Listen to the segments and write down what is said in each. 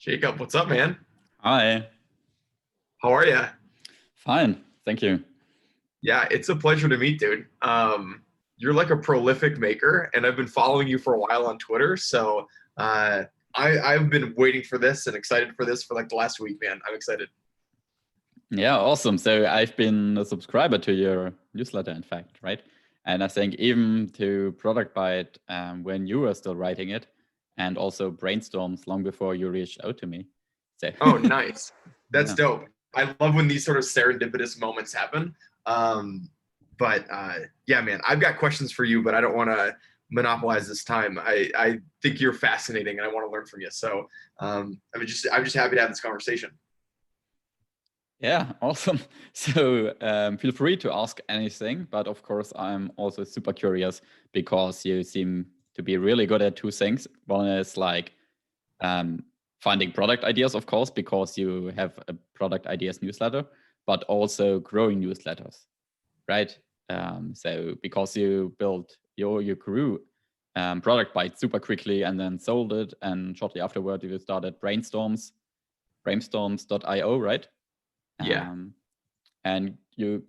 Jacob, what's up, man? Hi. How are you? Fine. Thank you. Yeah, it's a pleasure to meet, dude. You're like a prolific maker, and I've been following you for a while on Twitter. So I've been waiting for this and excited for this for like the last week, man. I'm excited. Yeah, awesome. So I've been a subscriber to your newsletter, in fact, right? And I think even to Product Byte when you were still writing it, and also brainstorms long before you reached out to me. So Oh, nice. That's yeah. dope. I love when these sort of serendipitous moments happen. Um, but yeah, man, I've got questions for you, but I don't want to monopolize this time. I think you're fascinating, and I want to learn from you. So I'm just happy to have this conversation. Yeah, awesome. So feel free to ask anything, but of course, I'm also super curious because you seem to be really good at two things. One is like um, finding product ideas, of course, because you have a product ideas newsletter, but also growing newsletters, right? So because you built you grew Product Byte super quickly and then sold it, and shortly afterward you started brainstorms.io, right? Yeah. Um, and you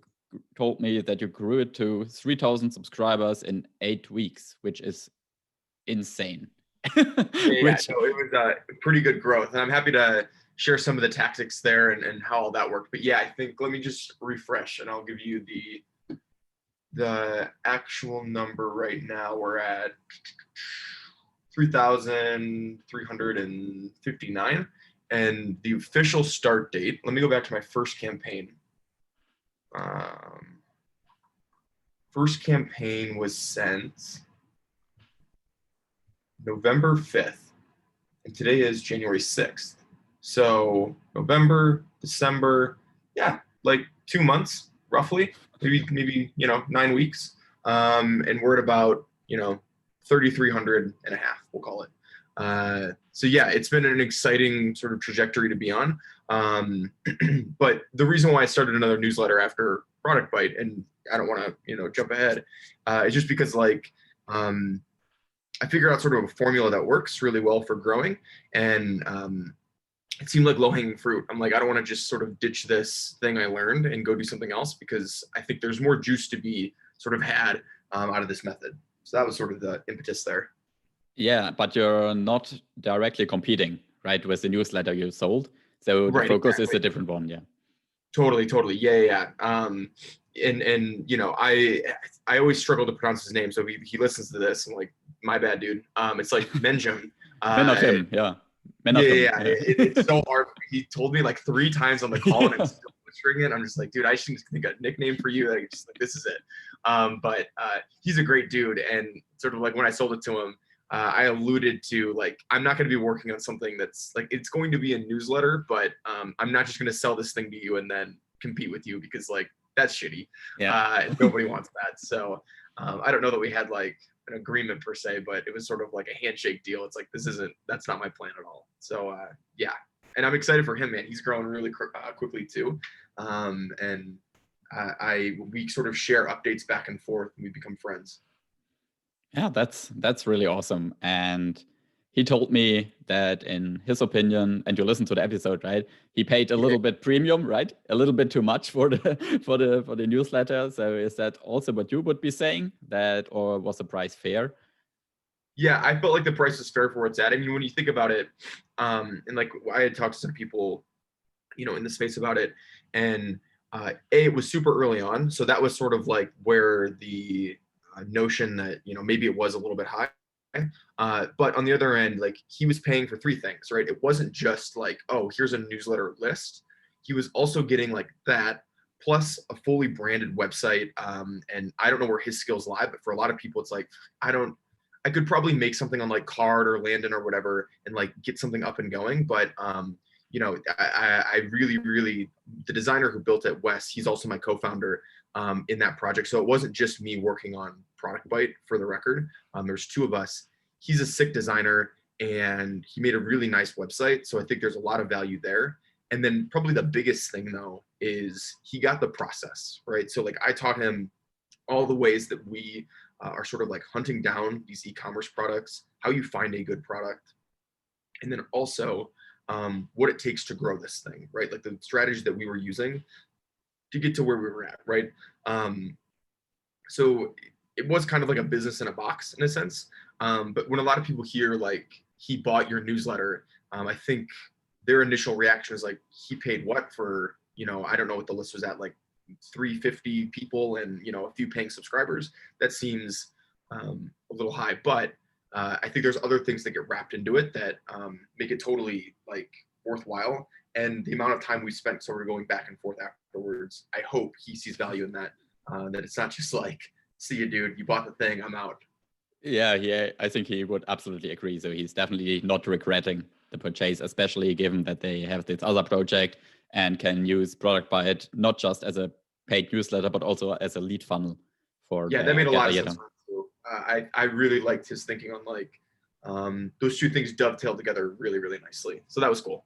told me that you grew it to 3,000 subscribers in 8 weeks, which is insane. Yeah, Which no, it was pretty good growth, and I'm happy to share some of the tactics there and how all that worked. But yeah, I think let me just refresh, and I'll give you the actual number right now. We're at 3,359, and the official start date. Let me go back to my first campaign. Um, First campaign was sent November 5th. And today is January 6th. So November, December, yeah, like 2 months roughly, maybe 9 weeks. And we're at about 3,300 and a half, we'll call it. So yeah, it's been an exciting sort of trajectory to be on. But the reason why I started another newsletter after Product Byte, and I don't want to jump ahead, is just because um, I figured out sort of a formula that works really well for growing, and it seemed like low hanging fruit. I'm like, I don't want to just sort of ditch this thing I learned and go do something else because I think there's more juice to be sort of had out of this method. So that was sort of the impetus there. yeah, but you're not directly competing, right, with the newsletter you sold. So the Right, focus is exactly. a different one. Yeah. Totally. Yeah. And I always struggle to pronounce his name, so he listens to this. I'm like, my bad, dude. It's like Menjum. Uh, Menachem. Yeah. Yeah, Menachem. yeah. It's Yeah. so hard. He told me like three times on the call, and I'm still butchering it. I'm just like, dude, I should just think a nickname for you. Like, just like this is it. But he's a great dude, and sort of like when I sold it to him, I alluded to like I'm not going to be working on something that's like it's going to be a newsletter, but I'm not just going to sell this thing to you and then compete with you because like that's shitty. Yeah. Nobody wants that. So I don't know that we had like an agreement per se, but it was sort of like a handshake deal. It's like that's not my plan at all. So yeah, and I'm excited for him, man. He's growing really quickly too, and we sort of share updates back and forth, and we become friends. Yeah, that's really awesome. And he told me that in his opinion, and you listened to the episode, right? He paid a Yeah, little bit premium, right? A little bit too much for the for the newsletter. So is that also what you would be saying? That, or was the price fair? yeah. I felt like the price is fair for where it's at. I mean, when you think about it, and like I had talked to some people, in the space about it, and it was super early on, so that was sort of like where the notion that maybe it was a little bit high. But on the other end, like he was paying for three things, right? It wasn't just like, oh, here's a newsletter list. He was also getting like that plus a fully branded website. And I don't know where his skills lie, but for a lot of people, it's like I could probably make something on like Card or Landon or whatever and like get something up and going. But I really, the designer who built it, Wes, he's also my co-founder in that project. So it wasn't just me working on Product Byte, for the record. There's two of us. He's a sick designer, and he made a really nice website. So I think there's a lot of value there. And then probably the biggest thing though is he got the process right. So like I taught him all the ways that we are sort of like hunting down these e-commerce products, how you find a good product, and then also what it takes to grow this thing, right? Like the strategies that we were using to get to where we were at, right? So it was kind of like a business in a box in a sense. But when a lot of people hear like he bought your newsletter, I think their initial reaction is like, he paid what for, I don't know what the list was at, like 350 people and, a few paying subscribers. That seems a little high, but I think there's other things that get wrapped into it that make it totally like worthwhile. And the amount of time we spent sort of going back and forth afterwards, I hope he sees value in that. That it's not just like, see you, dude, you bought the thing, I'm out. Yeah, I think he would absolutely agree. So he's definitely not regretting the purchase, especially given that they have this other project and can use Product Buy It not just as a paid newsletter, but also as a lead funnel for Yeah, that made a Get lot of Ahead. sense. I really liked his thinking on like those two things dovetailed together really, really nicely. So that was cool.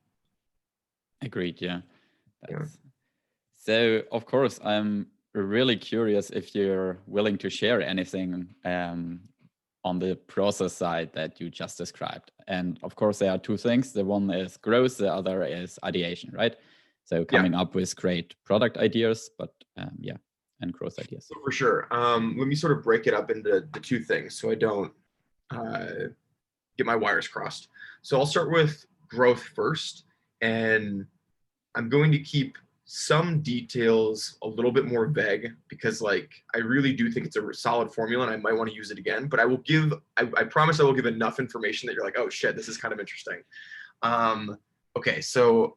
Agreed, yeah. Yeah. So, of course, I'm really curious if you're willing to share anything on the process side that you just described. And of course, there are two things. The one is growth, the other is ideation, right? So coming up with great product ideas, but and growth ideas. So for sure. Let me sort of break it up into the two things so I don't get my wires crossed. So I'll start with growth first, and I'm going to keep some details a little bit more vague because like I really do think it's a solid formula and I might want to use it again, but I promise I will give enough information that you're like, oh shit, this is kind of interesting. Okay, so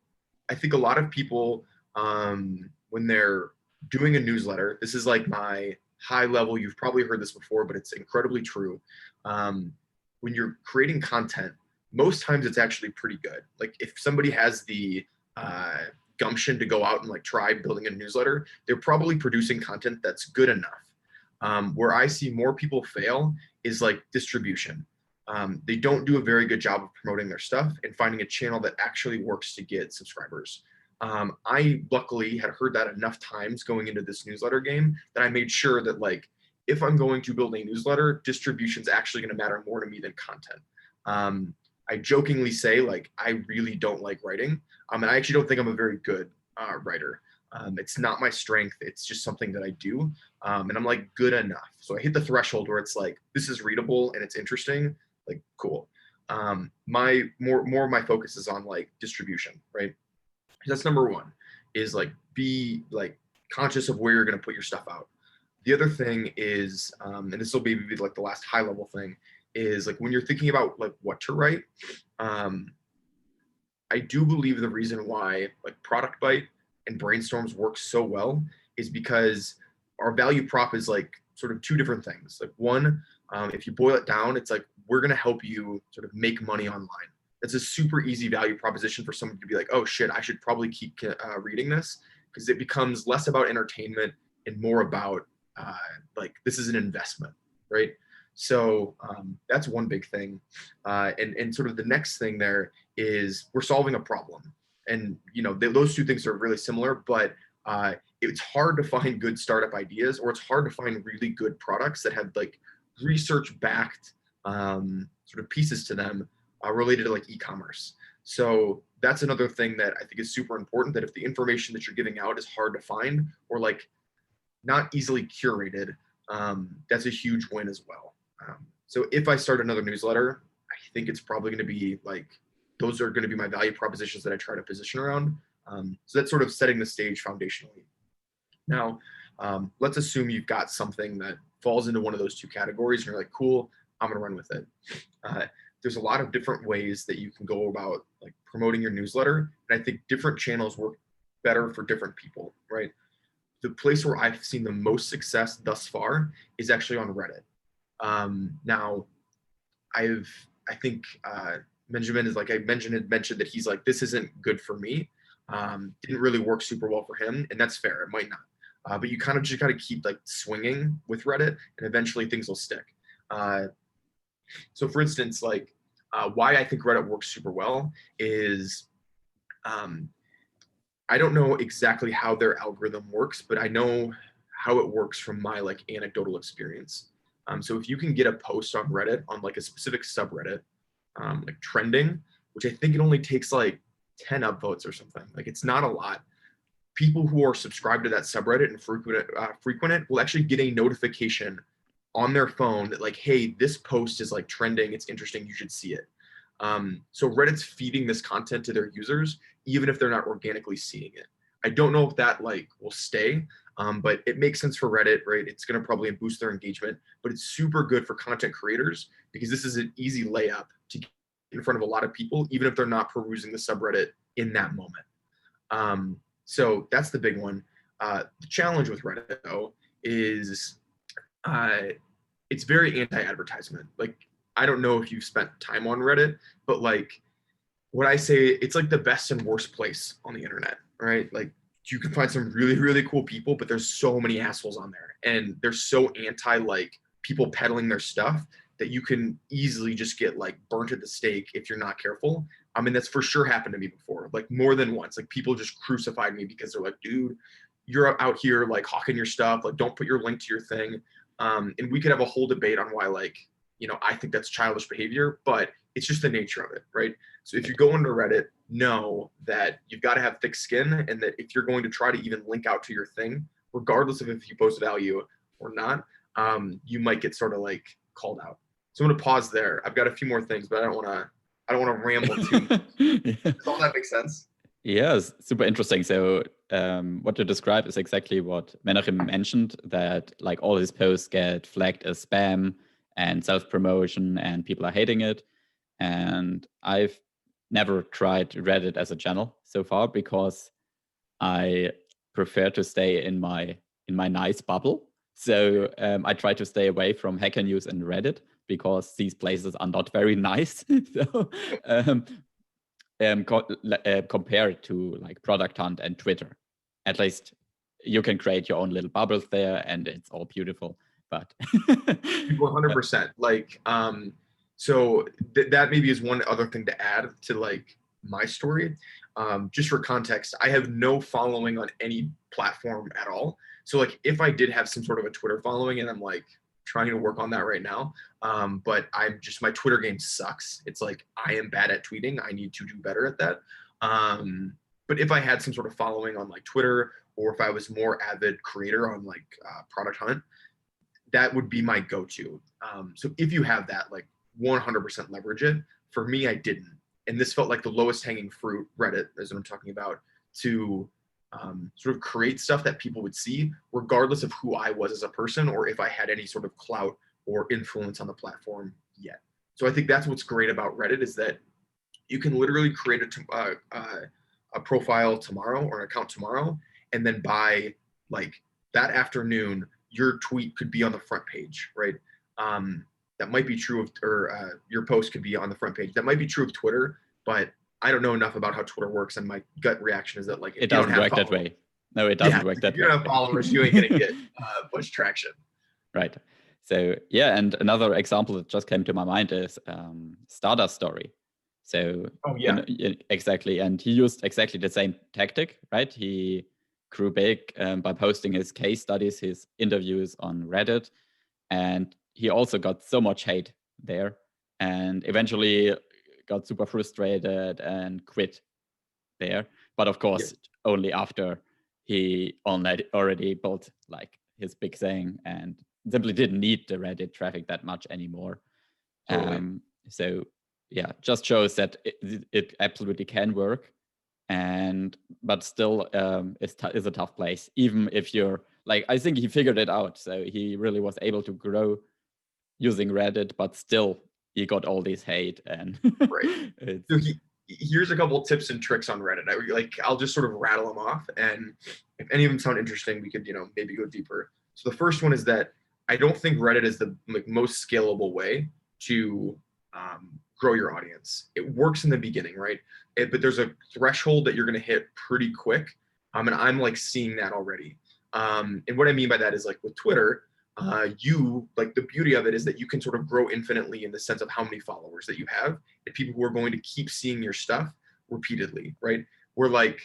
I think a lot of people when they're doing a newsletter, this is like my high level, you've probably heard this before, but it's incredibly true. When you're creating content, most times it's actually pretty good. Like if somebody has the gumption to go out and like try building a newsletter, they're probably producing content that's good enough. Where I see more people fail is like distribution. They don't do a very good job of promoting their stuff and finding a channel that actually works to get subscribers. I luckily had heard that enough times going into this newsletter game that I made sure that like, if I'm going to build a newsletter, distribution's actually going to matter more to me than content. I jokingly say like, I really don't like writing. And I actually don't think I'm a very good writer. It's not my strength. It's just something that I do. And I'm like good enough. So I hit the threshold where it's like, this is readable and it's interesting, like cool. My more of my focus is on like distribution, right? That's number one, is like be like conscious of where you're going to put your stuff out. The other thing is, and this will maybe be like the last high level thing, is like when you're thinking about like what to write, I do believe the reason why like Product Bite and Brainstorms work so well is because our value prop is like sort of two different things. Like one, if you boil it down, it's like we're going to help you sort of make money online. It's a super easy value proposition for someone to be like, oh shit, I should probably keep reading this, because it becomes less about entertainment and more about like this is an investment, right? So that's one big thing. And sort of the next thing there is we're solving a problem. And, those two things are really similar, but it's hard to find good startup ideas, or it's hard to find really good products that have like research backed sort of pieces to them related to like e-commerce. So that's another thing that I think is super important, that if the information that you're giving out is hard to find or like not easily curated, that's a huge win as well. So if I start another newsletter, I think it's probably going to be like, those are going to be my value propositions that I try to position around. So that's sort of setting the stage foundationally. Now, let's assume you've got something that falls into one of those two categories and you're like, cool, I'm going to run with it. There's a lot of different ways that you can go about like promoting your newsletter. And I think different channels work better for different people, right? The place where I've seen the most success thus far is actually on Reddit. Now, I think Benjamin is like, I mentioned that he's like, this isn't good for me. Didn't really work super well for him, and that's fair. It might not, but you kind of just got to keep like swinging with Reddit, and eventually things will stick. So, for instance, like why I think Reddit works super well is I don't know exactly how their algorithm works, but I know how it works from my like anecdotal experience. So if you can get a post on Reddit on like a specific subreddit, like trending, which I think it only takes like 10 upvotes or something. Like it's not a lot. People who are subscribed to that subreddit and frequent it will actually get a notification on their phone that like, hey, this post is like trending, it's interesting, you should see it. So Reddit's feeding this content to their users, even if they're not organically seeing it. I don't know if that like will stay, but it makes sense for Reddit, right? It's going to probably boost their engagement, but it's super good for content creators because this is an easy layup to get in front of a lot of people, even if they're not perusing the subreddit in that moment. So that's the big one. The challenge with Reddit though is it's very anti-advertisement. Like, I don't know if you've spent time on Reddit, but like what I say, it's like the best and worst place on the internet, right? Like you can find some really, really cool people, but there's so many assholes on there and they're so anti like people peddling their stuff that you can easily just get like burnt at the stake if you're not careful. I mean, that's for sure happened to me before, like more than once. Like people just crucified me because they're like, dude, you're out here like hawking your stuff, like don't put your link to your thing. And we could have a whole debate on why, like, you know, I think that's childish behavior, but it's just the nature of it, right? So if you go into Reddit, know that you've got to have thick skin, and that if you're going to try to even link out to your thing, regardless of if you post value or not, you might get sort of like called out. So I'm going to pause there. I've got a few more things, but I don't want to ramble too much. Yeah. Does all that make sense? Yes, super interesting. So what you described is exactly what Menachem mentioned, that like all his posts get flagged as spam and self-promotion and people are hating it. And I've never tried Reddit as a channel so far because I prefer to stay in my nice bubble. So I try to stay away from Hacker News and Reddit because these places are not very nice. So compared to like Product Hunt and Twitter, at least you can create your own little bubbles there, and it's all beautiful. But 100%. Like, so that maybe is one other thing to add to like my story. Just for context, I have no following on any platform at all. So like if I did have some sort of a Twitter following, and I'm like trying to work on that right now, but I'm just, my Twitter game sucks. It's like I am bad at tweeting. I need to do better at that. But if I had some sort of following on like Twitter, or if I was more avid creator on like Product Hunt, that would be my go-to. So if you have that, like 100% leverage it. For me, I didn't. And this felt like the lowest hanging fruit, Reddit, is what I'm talking about, to sort of create stuff that people would see, regardless of who I was as a person, or if I had any sort of clout or influence on the platform yet. So I think that's what's great about Reddit, is that you can literally create a profile tomorrow or an account tomorrow, and then by like that afternoon, your tweet could be on the front page, right? That might be true of, or your post could be on the front page. That might be true of Twitter, but I don't know enough about how Twitter works, and my gut reaction is that like it doesn't work that way. No, it doesn't work that way. If you don't have followers, you ain't gonna get much traction. Right. So yeah, and another example that just came to my mind is Stardust Story. So exactly, and he used exactly the same tactic, right? He grew big by posting his case studies, his interviews on Reddit, and he also got so much hate there, and eventually got super frustrated and quit there. But of course, only after he already built like his big thing and simply didn't need the Reddit traffic that much anymore. Totally. So yeah, just shows that it absolutely can work, but still is a tough place, even if you're like, I think he figured it out. So he really was able to grow using Reddit, but still he got all this hate. And right. So here's a couple of tips and tricks on Reddit. I'll just sort of rattle them off, and if any of them sound interesting, we could, maybe go deeper. So the first one is that I don't think Reddit is the most scalable way to grow your audience. It works in the beginning, right? But there's a threshold that you're going to hit pretty quick. And I'm like seeing that already. And what I mean by that is like with Twitter, the beauty of it is that you can sort of grow infinitely in the sense of how many followers that you have, and people who are going to keep seeing your stuff repeatedly, right? We're like,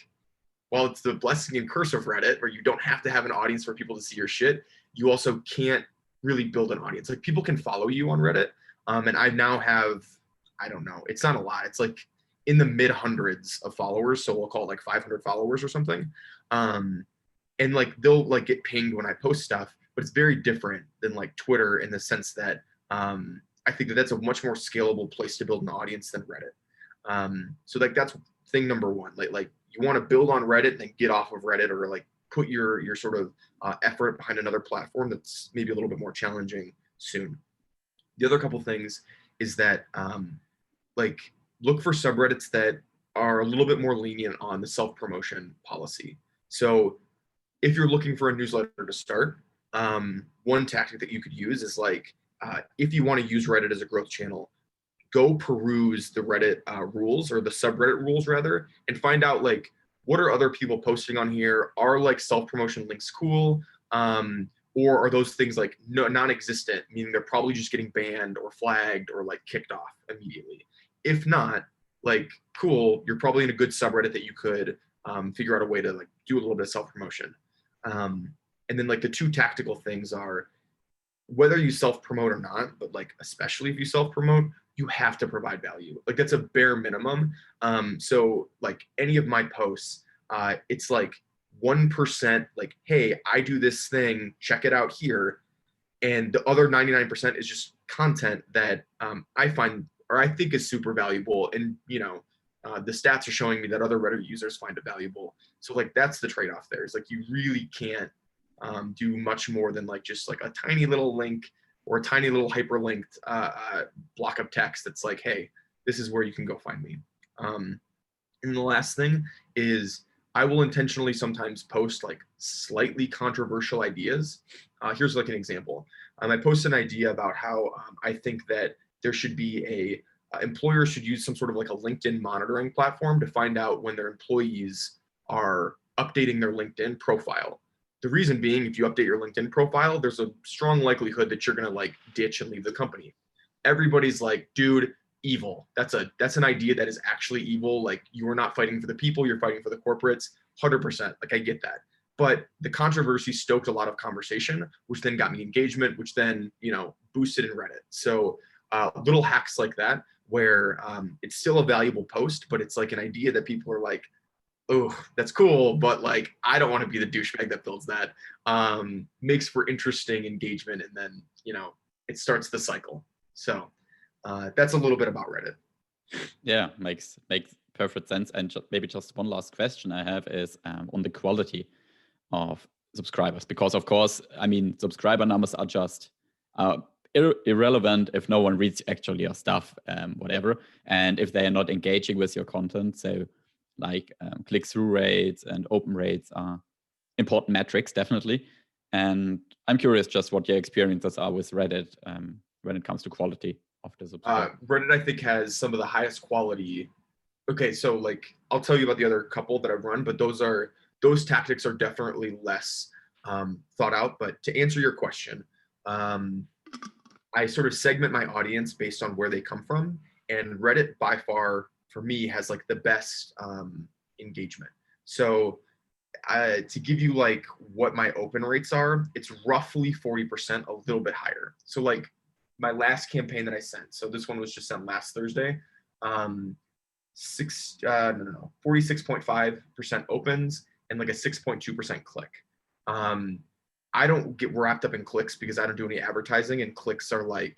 while it's the blessing and curse of Reddit, where you don't have to have an audience for people to see your shit, you also can't really build an audience. Like people can follow you on Reddit. And I now have, I don't know, it's not a lot. It's like in the mid hundreds of followers. So we'll call it like 500 followers or something. And like they'll like get pinged when I post stuff, but it's very different than like Twitter in the sense that I think that that's a much more scalable place to build an audience than Reddit. So like that's thing number one. Like you want to build on Reddit and then get off of Reddit, or like put your sort of effort behind another platform that's maybe a little bit more challenging soon. The other couple things is that like look for subreddits that are a little bit more lenient on the self-promotion policy. So if you're looking for a newsletter to start, one tactic that you could use is like, if you want to use Reddit as a growth channel, go peruse the Reddit rules, or the subreddit rules rather, and find out like, what are other people posting on here? Are like self-promotion links cool? Or are those things like non-existent, meaning they're probably just getting banned or flagged or like kicked off immediately? If not, like, cool, you're probably in a good subreddit that you could figure out a way to like do a little bit of self-promotion. And then like the two tactical things are, whether you self-promote or not, but like especially if you self-promote, you have to provide value. Like that's a bare minimum. So like any of my posts, it's like 1% like, hey, I do this thing, check it out here. And the other 99% is just content that I find, or I think is super valuable. And, you know, the stats are showing me that other Reddit users find it valuable. So like, that's the trade-off there, is like, you really can't do much more than like, just like a tiny little link or a tiny little hyperlinked block of text that's like, hey, this is where you can go find me. And the last thing is, I will intentionally sometimes post like slightly controversial ideas. Here's like an example. I posted an idea about how I think that there should be employers should use some sort of like a LinkedIn monitoring platform to find out when their employees are updating their LinkedIn profile. The reason being, if you update your LinkedIn profile, there's a strong likelihood that you're gonna like ditch and leave the company. Everybody's like, dude, evil. That's an idea that is actually evil. Like, you are not fighting for the people, you're fighting for the corporates. 100%. Like, I get that. But the controversy stoked a lot of conversation, which then got me engagement, which then, you know, boosted in Reddit. So little hacks like that, where it's still a valuable post, but it's like an idea that people are like, oh, that's cool, but like, I don't want to be the douchebag that builds that. Makes for interesting engagement, and then, you know, it starts the cycle. So that's a little bit about Reddit. Yeah, makes perfect sense. And maybe just one last question I have is on the quality of subscribers, because of course, I mean, subscriber numbers are just irrelevant if no one reads actually your stuff, whatever, and if they are not engaging with your content. So like click-through rates and open rates are important metrics, definitely. And I'm curious just what your experiences are with Reddit when it comes to quality of the subscriber. Reddit, I think, has some of the highest quality. Okay, so like, I'll tell you about the other couple that I've run, but those tactics are definitely less thought out. But to answer your question, I sort of segment my audience based on where they come from, and Reddit by far for me has like the best engagement. So to give you like what my open rates are, it's roughly 40%, a little bit higher. So like my last campaign that I sent, so this one was just sent last Thursday, 46.5% opens and like a 6.2% click. I don't get wrapped up in clicks because I don't do any advertising, and clicks are like,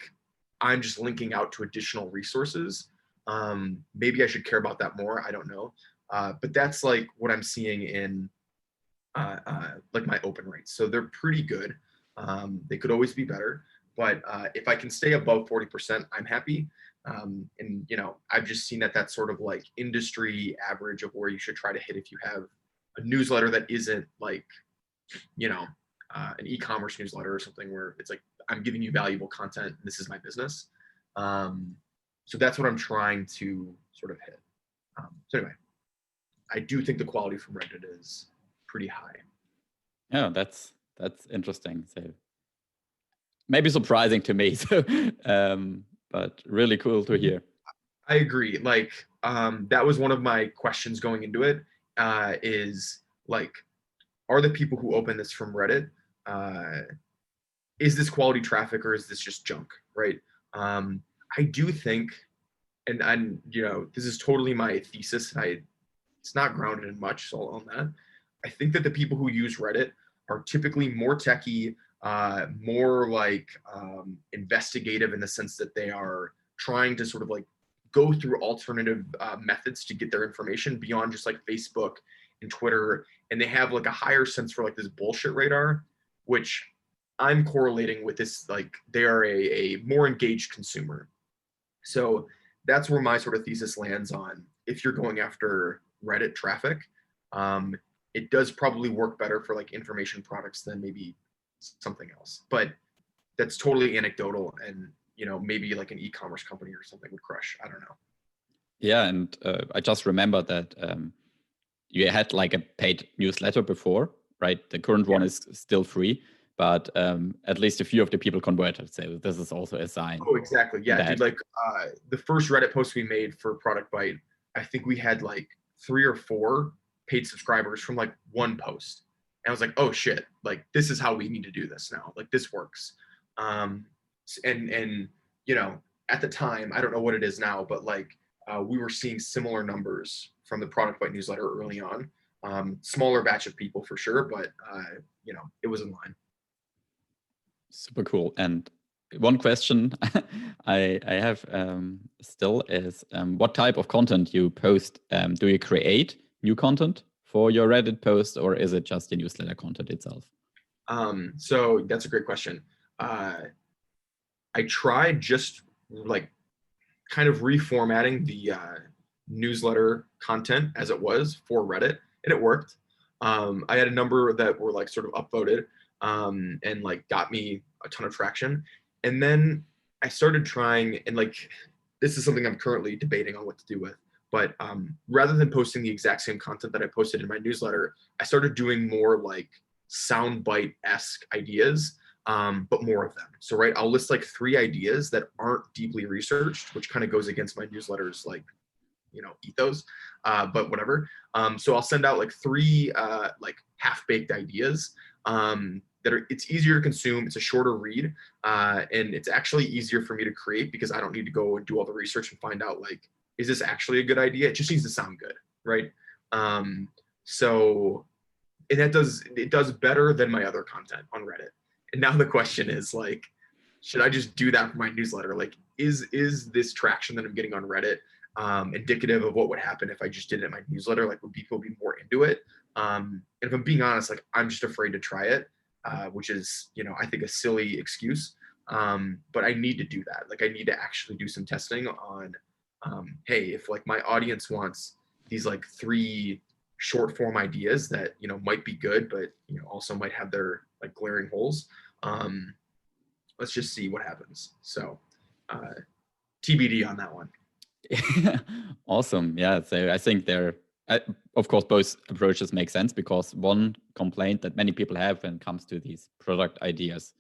I'm just linking out to additional resources. Maybe I should care about that more. I don't know. But that's like what I'm seeing in like my open rates. So they're pretty good. They could always be better, but if I can stay above 40%, I'm happy. And you know, I've just seen that that's sort of like industry average of where you should try to hit if you have a newsletter that isn't like, you know, an e-commerce newsletter or something where it's like, I'm giving you valuable content, this is my business. So that's what I'm trying to sort of hit. So anyway, I do think the quality from Reddit is pretty high. Yeah, that's interesting. So maybe surprising to me. So, but really cool to hear. I agree. Like, that was one of my questions going into it, is like, are the people who open this from Reddit, is this quality traffic or is this just junk, right? I do think, and you know, this is totally my thesis, and it's not grounded in much, so I'll own that. I think that the people who use Reddit are typically more techie, more like investigative in the sense that they are trying to sort of like go through alternative methods to get their information beyond just like Facebook and Twitter, and they have like a higher sense for like this bullshit radar, which I'm correlating with this, like they are a more engaged consumer. So that's where my sort of thesis lands on if you're going after Reddit traffic. Um, it does probably work better for like information products than maybe something else, but that's totally anecdotal, and you know, maybe like an e-commerce company or something would crush. I don't know. Yeah, and I just remember that you had like a paid newsletter before, right? The current one is still free, but at least a few of the people converted. So this is also a sign. Oh, exactly. Yeah, dude. Like the first Reddit post we made for Product Bite, I think we had like 3 or 4 paid subscribers from like one post. And I was like, oh shit, like this is how we need to do this now. Like this works. And you know, at the time, I don't know what it is now, but like we were seeing similar numbers from the Product Bite newsletter early on. Smaller batch of people for sure, but you know, it was in line. Super cool. And one question I have still is what type of content you post? Do you create new content for your Reddit post, or is it just the newsletter content itself? So that's a great question. I tried just like kind of reformatting the newsletter content as it was for Reddit, and it worked. I had a number that were like sort of upvoted and like got me a ton of traction. And then I started trying, and like this is something I'm currently debating on what to do with. But rather than posting the exact same content that I posted in my newsletter, I started doing more like soundbite-esque ideas, but more of them. So, right, I'll list like 3 ideas that aren't deeply researched, which kind of goes against my newsletter's like, you know, ethos, but whatever. So I'll send out like 3 like half-baked ideas that are, it's easier to consume, it's a shorter read, and it's actually easier for me to create because I don't need to go and do all the research and find out like, is this actually a good idea? It just needs to sound good, right? So, and it does better than my other content on Reddit. And now the question is like, should I just do that for my newsletter? Like, is this traction that I'm getting on Reddit indicative of what would happen if I just did it in my newsletter? Like, would people be more into it? And if I'm being honest, like, I'm just afraid to try it, which is, you know, I think a silly excuse. But I need to do that. Like, I need to actually do some testing on, hey, if like my audience wants these like 3 short form ideas that, you know, might be good, but, you know, also might have their like glaring holes. Let's just see what happens. So TBD on that one. Awesome. Yeah. So I think of course, both approaches make sense, because one complaint that many people have when it comes to these product ideas,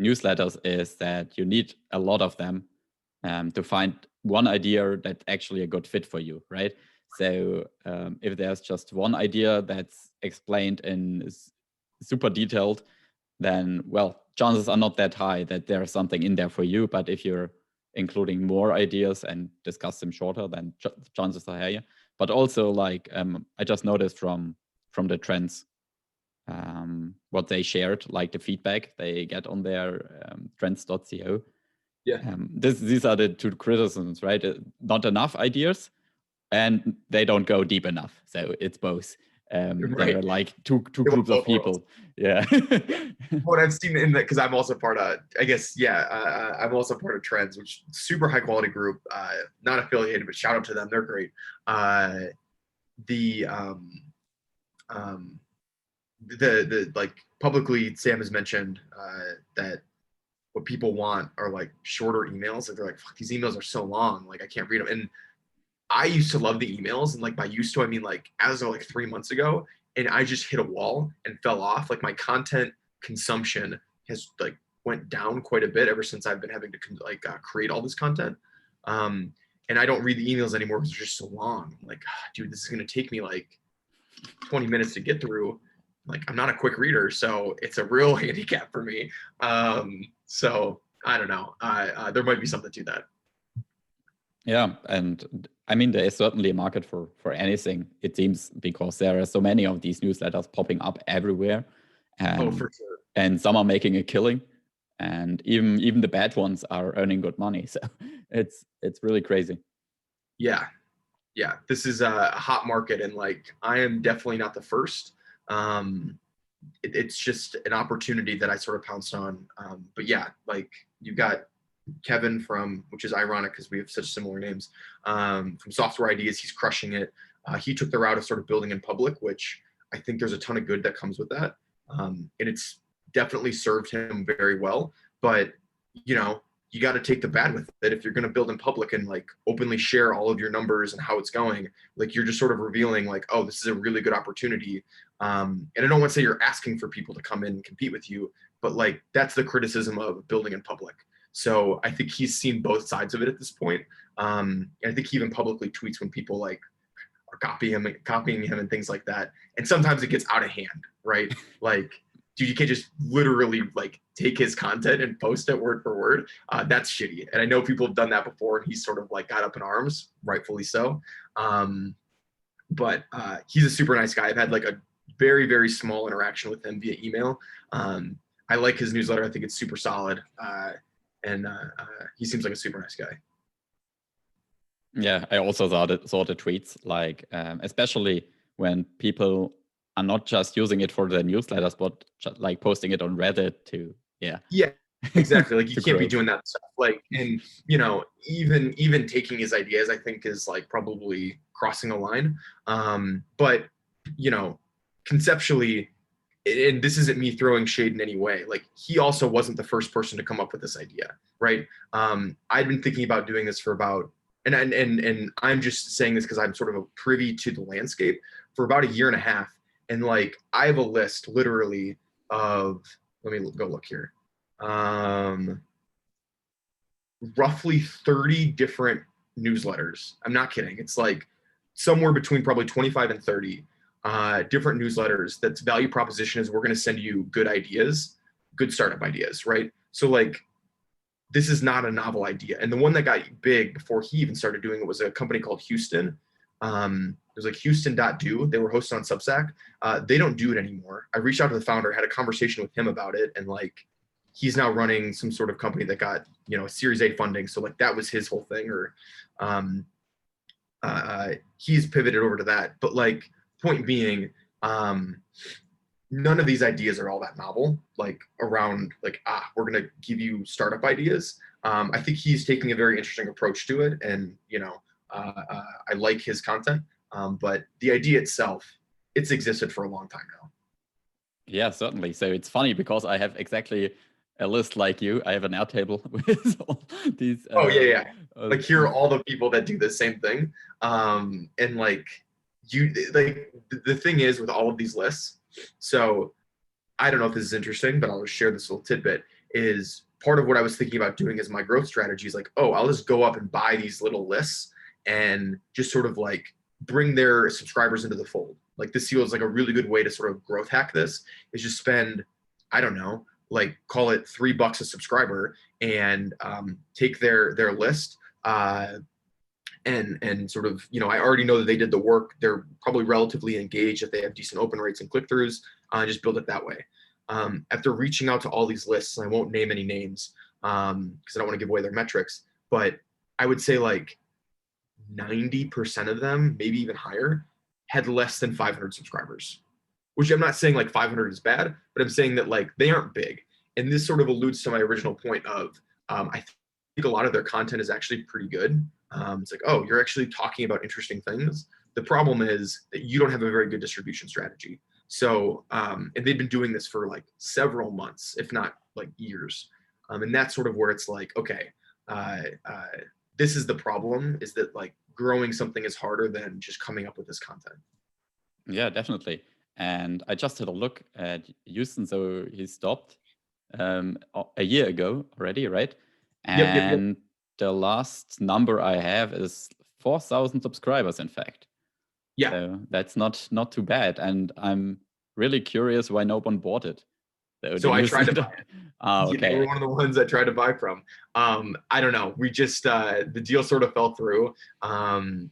newsletters, is that you need a lot of them to find one idea that's actually a good fit for you, right? So if there's just one idea that's explained in super detailed, then, well, chances are not that high that there's something in there for you. But if you're including more ideas and discuss them shorter, then chances are higher. But also, like, I just noticed from the trends, what they shared, like the feedback they get on their trends.co. Yeah. These are the 2 criticisms, right? Not enough ideas, and they don't go deep enough. So it's both. Right. They're like two groups of people. Yeah. What I've seen in that, because I'm also part of, I guess, yeah, I'm also part of Trends, which super high quality group, not affiliated, but shout out to them, they're great. The like publicly, Sam has mentioned that what people want are like shorter emails. Like they're like, fuck, these emails are so long, like I can't read them. And I used to love the emails, and like by used to, I mean like as of like 3 months ago, and I just hit a wall and fell off. Like my content consumption has like went down quite a bit ever since I've been having to create all this content. And I don't read the emails anymore because they're just so long. I'm like, dude, this is gonna take me like 20 minutes to get through. Like I'm not a quick reader, so it's a real handicap for me. So I don't know. There might be something to that. Yeah, and I mean there is certainly a market for anything, it seems, because there are so many of these newsletters popping up everywhere, Oh, and for sure. and some are making a killing, and even the bad ones are earning good money. So it's really crazy. Yeah. Yeah. This is a hot market, and like I am definitely not the first. Um, it's just an opportunity that I sort of pounced on. But yeah, like you got Kevin from, which is ironic because we have such similar names, from Software Ideas. He's crushing it. He took the route of sort of building in public, which I think there's a ton of good that comes with that. And it's definitely served him very well. But, you know, you got to take the bad with it. If you're going to build in public and like openly share all of your numbers and how it's going, like you're just sort of revealing like, oh, this is a really good opportunity. And I don't want to say you're asking for people to come in and compete with you, but like that's the criticism of building in public. So I think he's seen both sides of it at this point. And I think he even publicly tweets when people like are copying him and things like that. And sometimes it gets out of hand, right? Like, dude, you can't just literally like take his content and post it word for word. That's shitty. And I know people have done that before, and he's sort of like got up in arms, rightfully so. But he's a super nice guy. I've had like a very, very small interaction with him via email. I like his newsletter. I think it's super solid. And he seems like a super nice guy. Yeah, I also saw the tweets, like especially when people are not just using it for their newsletters, but like posting it on Reddit to Yeah, exactly. Like you to can't be grow. doing that stuff. Like, and you know, even taking his ideas, I think is like probably crossing a line. But you know, conceptually, and this isn't me throwing shade in any way. Like he also wasn't the first person to come up with this idea, right? I'd been thinking about doing this for about, and I'm just saying this because I'm sort of privy to the landscape for about a year and a half, and like I have a list literally of, let me go look here, roughly 30 different newsletters. I'm not kidding. It's like somewhere between probably 25 and 30 different newsletters that's value proposition is we're going to send you good ideas, good startup ideas, right? So like this is not a novel idea. And the one that got big before he even started doing it was a company called Houston. It was like Houston.do. They were hosted on Substack. They don't do it anymore. I reached out to the founder, had a conversation with him about it, and like he's now running some sort of company that got, you know, Series A funding. So like that was his whole thing. Or he's pivoted over to that. But like point being, none of these ideas are all that novel, like around like, we're going to give you startup ideas. I think he's taking a very interesting approach to it. And, you know, I like his content. But the idea itself, it's existed for a long time now. Yeah, certainly. So it's funny because I have exactly a list like you. I have an Airtable with all these. Oh yeah, yeah. Like here are These. all the people that do the same thing. And like you, like the thing is with all of these lists. So I don't know if this is interesting, but I'll just share this little tidbit. Is part of what I was thinking about doing as my growth strategy is like, oh, I'll just go up and buy these little lists and just sort of like bring their subscribers into the fold. Like this feels like a really good way to sort of growth hack this is just spend, I don't know, like call it $3 a subscriber and take their list and sort of, you know, I already know that they did the work. They're probably relatively engaged if they have decent open rates and click-throughs. Just build it that way. After reaching out to all these lists, and I won't name any names because I don't want to give away their metrics, but I would say like 90% of them, maybe even higher, had less than 500 subscribers. Which I'm not saying like 500 is bad, but I'm saying that like they aren't big. And this sort of alludes to my original point of I think a lot of their content is actually pretty good. It's like, oh, you're actually talking about interesting things. The problem is that you don't have a very good distribution strategy. So, and they've been doing this for like several months, if not like years. And that's sort of where it's like, okay, this is the problem, is that like growing something is harder than just coming up with this content. Yeah, definitely. And I just had a look at Houston. So he stopped a year ago already, right? Yep. And the last number I have is 4,000 subscribers, in fact. Yeah. So that's not too bad. And I'm really curious why no one bought it. So I tried to buy it. Oh, Yeah, they okay. were one of the ones I tried to buy from. I don't know. We just the deal sort of fell through. I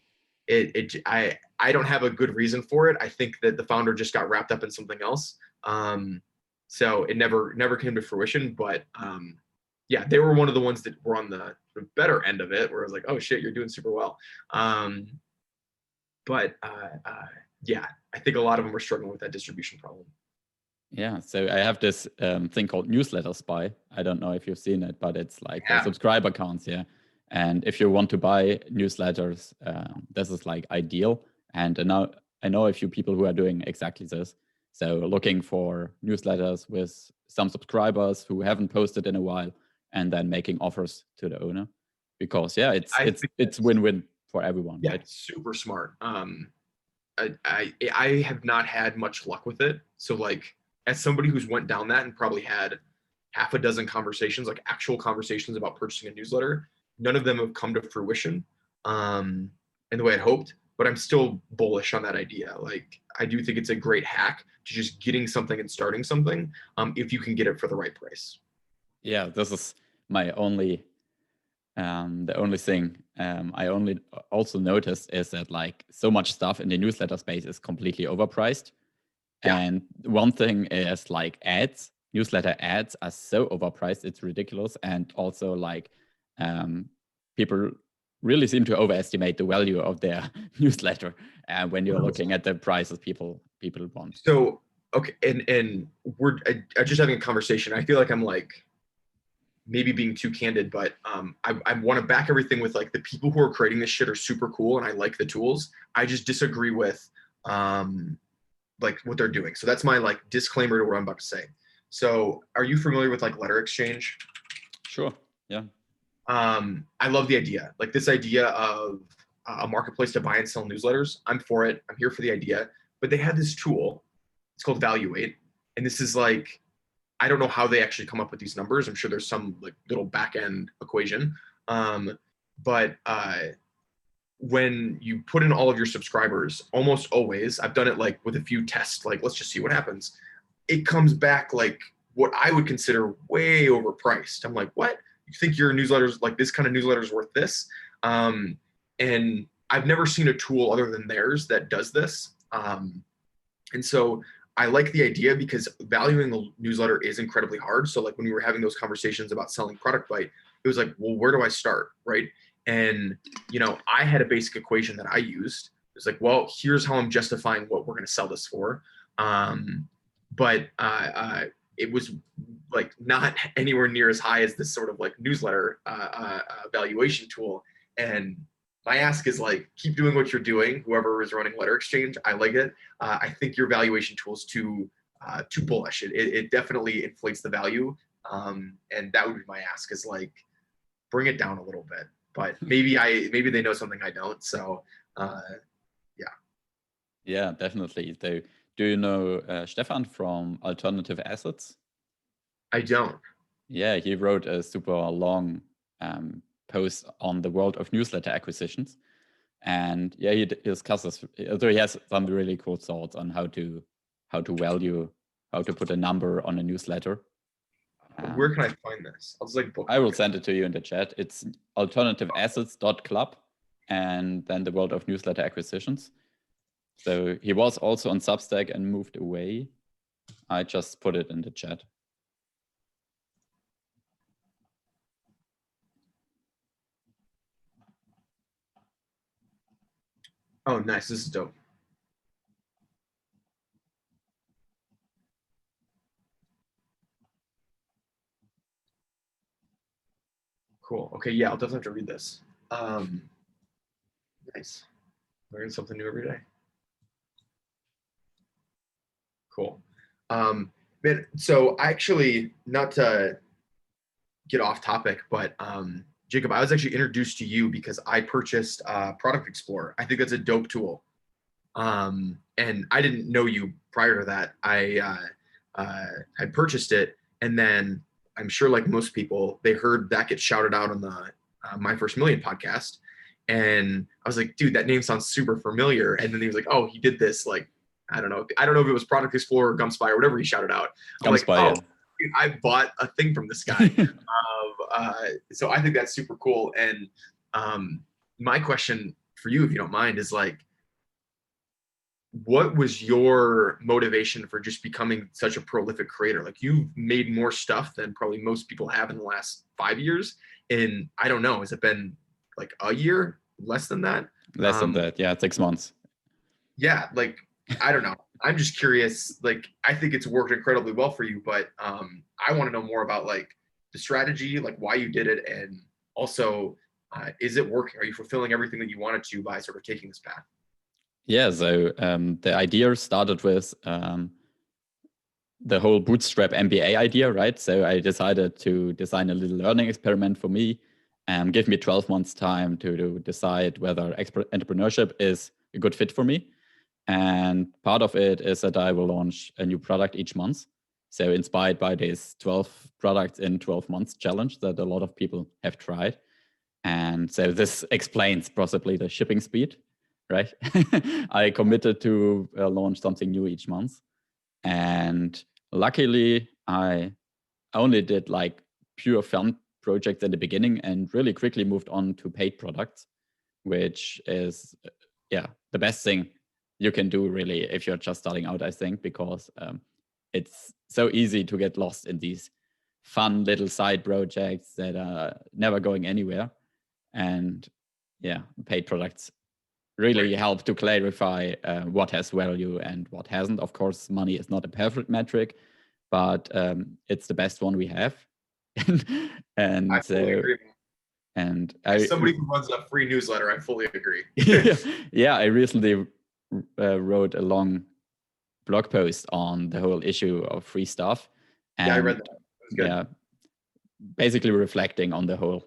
don't have a good reason for it. I think that the founder just got wrapped up in something else. So it never came to fruition. But yeah, they were one of the ones that were on the better end of it, where I was like, oh shit, you're doing super well. But yeah, I think a lot of them are struggling with that distribution problem. Yeah, so I have this thing called Newsletter Spy. I don't know if you've seen it, but it's like Yeah. subscriber counts, yeah. And if you want to buy newsletters, this is like ideal. And now I know a few people who are doing exactly this. So looking for newsletters with some subscribers who haven't posted in a while, and then making offers to the owner, because yeah, it's win-win for everyone. Yeah, Right? super smart. I have not had much luck with it. So like, as somebody who's went down that and probably had half a dozen conversations, like actual conversations about purchasing a newsletter, none of them have come to fruition in the way I'd hoped. But I'm still bullish on that idea. Like, I do think it's a great hack to just getting something and starting something, if you can get it for the right price. Yeah, this is my only the only thing I only also noticed is that like so much stuff in the newsletter space is completely overpriced. Yeah. And one thing is like ads. Newsletter ads are so overpriced, it's ridiculous. And also like people really seem to overestimate the value of their newsletter when you're looking at the prices people want. So okay, and we're I just having a conversation. I feel like I'm like maybe being too candid, but I want to back everything with like the people who are creating this shit are super cool and I like the tools. I just disagree with like what they're doing. So that's my like disclaimer to what I'm about to say. So are you familiar with like Letter Exchange? Sure. Yeah. I love the idea. Like this idea of a marketplace to buy and sell newsletters. I'm for it. I'm here for the idea. But they have this tool. It's called Valuate. And this is like, I don't know how they actually come up with these numbers. I'm sure there's some like little back end equation. But when you put in all of your subscribers, almost always, I've done it like with a few tests, like let's just see what happens. It comes back like what I would consider way overpriced. I'm like, what? You think your newsletters, like this kind of newsletter is worth this? And I've never seen a tool other than theirs that does this. And so I like the idea because valuing the newsletter is incredibly hard. So like when we were having those conversations about selling Product Bite, it was like, well, where do I start? Right. And, you know, I had a basic equation that I used. It's like, well, here's how I'm justifying what we're going to sell this for. But it was like not anywhere near as high as this sort of like newsletter valuation tool. And my ask is like, keep doing what you're doing. Whoever is running Letter Exchange, I like it. I think your valuation tool is too bullish. It definitely inflates the value. And that would be my ask is like, bring it down a little bit. But maybe they know something I don't. So yeah. Yeah, definitely. So, do you know Stefan from Alternative Assets? I don't. Yeah, he wrote a super long post on the world of newsletter acquisitions, and yeah, he discusses. So he has some really cool thoughts on how to value, how to put a number on a newsletter. Where can I find this? I'll just like bookmark I will it. send it to you in the chat. It's alternativeassets.club, and then the world of newsletter acquisitions. So he was also on Substack and moved away. I just put it in the chat. Oh, nice. This is dope. Cool. Okay. Yeah, I'll definitely have to read this. Nice. Learning something new every day. Cool. Man, so actually, not to get off topic, but Jacob, I was actually introduced to you because I purchased Product Explorer. I think that's a dope tool. And I didn't know you prior to that. I purchased it, and then I'm sure, like most people, they heard that get shouted out on the My First Million podcast, and I was like, dude, that name sounds super familiar. And then he was like, oh, he did this like I don't know if it was Product Explorer or Gumspy or whatever he shouted out. I'm like, Gumspy, oh, yeah. I bought a thing from this guy. So I think that's super cool. And my question for you, if you don't mind, is like, what was your motivation for just becoming such a prolific creator? Like, you've made more stuff than probably most people have in the last 5 years. And I don't know, has it been like a year, less than that? Less than that, yeah, 6 months. Yeah, like, I don't know. I'm just curious. Like, I think it's worked incredibly well for you, but I want to know more about like the strategy, like why you did it, and also, is it working? Are you fulfilling everything that you wanted to by sort of taking this path? Yeah, so the idea started with the whole bootstrap MBA idea, right? So I decided to design a little learning experiment for me, and give me 12 months time to decide whether entrepreneurship is a good fit for me. And part of it is that I will launch a new product each month. So inspired by this 12 products in 12 months challenge that a lot of people have tried. And so this explains possibly the shipping speed, right? I committed to launch something new each month. And luckily, I only did like pure fun projects in the beginning and really quickly moved on to paid products, which is, yeah, the best thing you can do really if you're just starting out, I think, because it's so easy to get lost in these fun little side projects that are never going anywhere. And yeah, paid products really Right. help to clarify what has value and what hasn't. Of course, money is not a perfect metric, but it's the best one we have. I And fully so, agree. and As I, somebody who runs a free newsletter, I fully agree. yeah, I recently wrote a long blog post on the whole issue of free stuff, Yeah, I read and that. It was good. yeah, basically reflecting on the whole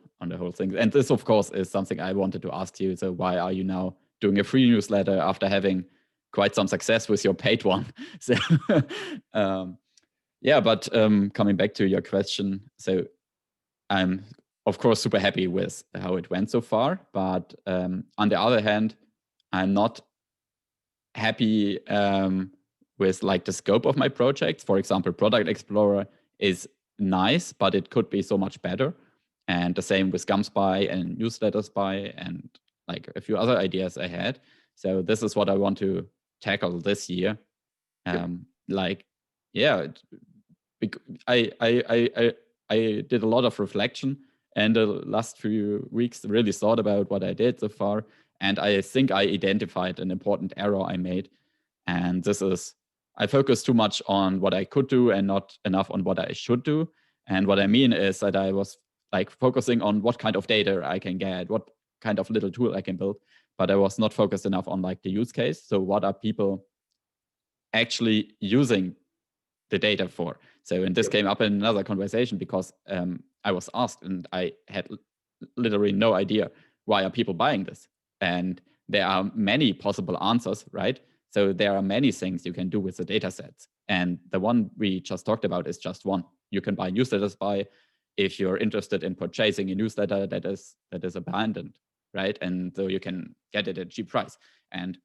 thing. And this, of course, is something I wanted to ask you. So why are you now doing a free newsletter after having quite some success with your paid one? So yeah, but coming back to your question, so I'm of course super happy with how it went so far, but on the other hand, I'm not happy with like the scope of my projects. For example, Product Explorer is nice, but it could be so much better. And the same with Gumspy and Newsletter Spy and like a few other ideas I had. So this is what I want to tackle this year. Yep. Like, yeah, I did a lot of reflection, and the last few weeks really thought about what I did so far. And I think I identified an important error I made. And this is, I focused too much on what I could do and not enough on what I should do. And what I mean is that I was like focusing on what kind of data I can get, what kind of little tool I can build, but I was not focused enough on like the use case. So what are people actually using the data for? So, and this Yep. came up in another conversation because I was asked and I had literally no idea why are people buying this. And there are many possible answers, right? So there are many things you can do with the data sets. And the one we just talked about is just one. You can buy newsletters by if you're interested in purchasing a newsletter that is abandoned, right? And so you can get it at a cheap price. And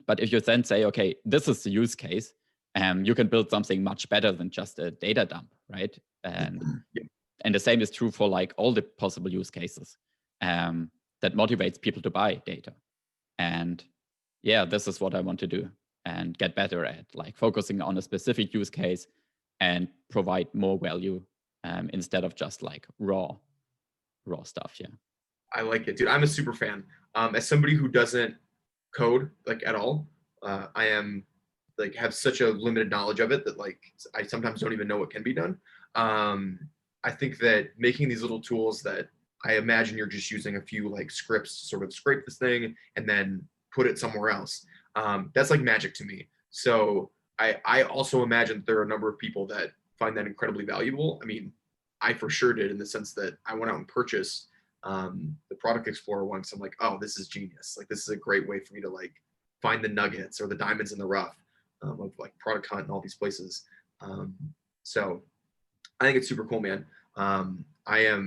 but if you then say, okay, this is the use case, you can build something much better than just a data dump, right? And Yep. and the same is true for like all the possible use cases that motivates people to buy data. And yeah, this is what I want to do and get better at, like focusing on a specific use case and provide more value instead of just like raw stuff. Yeah. I like it, dude. I'm a super fan. As somebody who doesn't code like at all, I am like have such a limited knowledge of it that like I sometimes don't even know what can be done. Um, I think that making these little tools that I imagine you're just using a few like scripts to sort of scrape this thing and then put it somewhere else. That's like magic to me. So I also imagine that there are a number of people that find that incredibly valuable. I mean, I for sure did in the sense that I went out and purchased the Product Explorer once. I'm like, oh, this is genius. Like, this is a great way for me to like find the nuggets or the diamonds in the rough of like product hunt and all these places. So I think it's super cool, man. I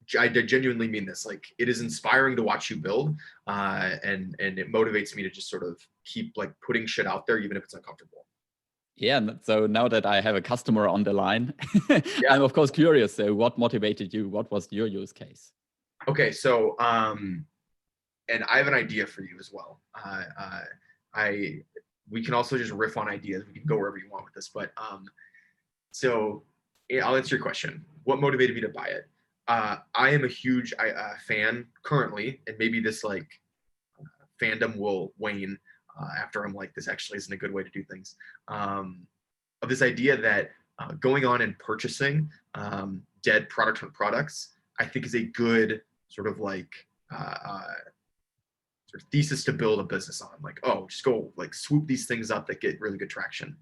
genuinely mean this. Like, it is inspiring to watch you build, and it motivates me to just sort of keep like putting shit out there, even if it's uncomfortable. Yeah, so now that I have a customer on the line, Yeah. I'm of course curious. So what motivated you? What was your use case? Okay. So, and I have an idea for you as well. I we can also just riff on ideas. We can go wherever you want with this, but so yeah, I'll answer your question. What motivated me to buy it? I am a huge fan currently, and maybe this like fandom will wane after I'm like, this actually isn't a good way to do things. Of this idea that going on and purchasing dead products, I think is a good sort of like sort of thesis to build a business on. Like, oh, just go like swoop these things up that get really good traction.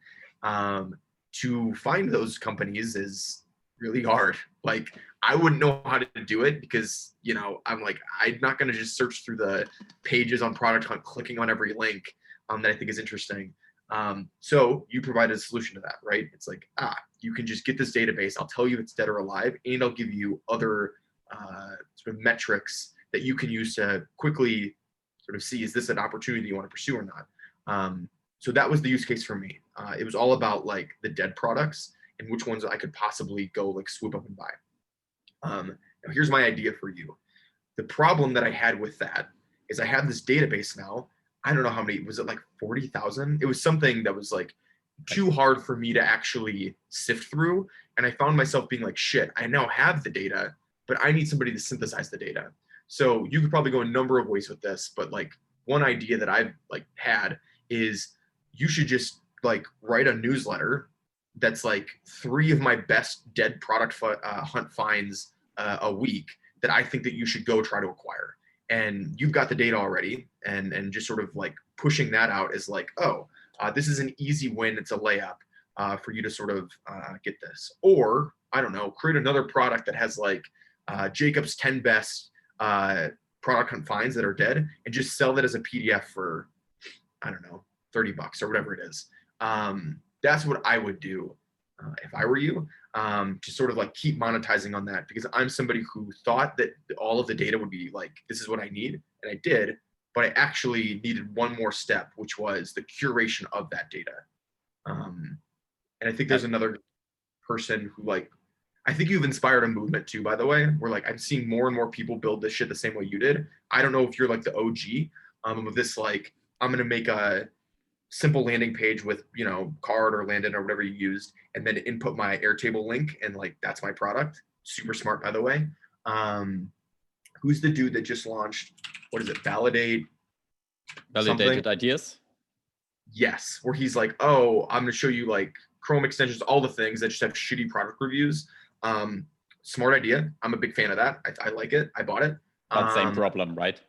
To find those companies is really hard. Like, I wouldn't know how to do it because, you know, I'm like, I'm not going to just search through the pages on Product Hunt, clicking on every link that I think is interesting. So you provided a solution to that, right? It's like, you can just get this database. I'll tell you it's dead or alive, and I'll give you other sort of metrics that you can use to quickly sort of see, is this an opportunity you want to pursue or not? So that was the use case for me. It was all about like the dead products and which ones I could possibly go like swoop up and buy. Now here's my idea for you. The problem that I had with that is I have this database now. I don't know how many, was it like 40,000? It was something that was like too hard for me to actually sift through. And I found myself being like, shit, I now have the data, but I need somebody to synthesize the data. So you could probably go a number of ways with this, but like one idea that I've like had is you should just like write a newsletter that's like 3 of my best dead product hunt finds a week that I think that you should go try to acquire. And you've got the data already, and just sort of like pushing that out is like, oh, this is an easy win. It's a layup for you to sort of get this. Or I don't know, create another product that has like Jacob's 10 best product hunt finds that are dead, and just sell that as a PDF for, I don't know, $30 or whatever it is. That's what I would do if I were you, to sort of like keep monetizing on that, because I'm somebody who thought that all of the data would be like, this is what I need, and I did, but I actually needed one more step, which was the curation of that data. And I think there's another person who like, I think you've inspired a movement too, by the way, where like I'm seeing more and more people build this shit the same way you did. I don't know if you're like the OG of this, like, I'm going to make a simple landing page with, you know, card or landing or whatever you used, and then input my Airtable link, and like that's my product. Super smart, by the way. Who's the dude that just launched, what is it, validated something? Ideas? Yes, where he's like, oh, I'm gonna show you like Chrome extensions, all the things that just have shitty product reviews. Smart idea. I'm a big fan of that. I like it. I bought it. But same problem, right?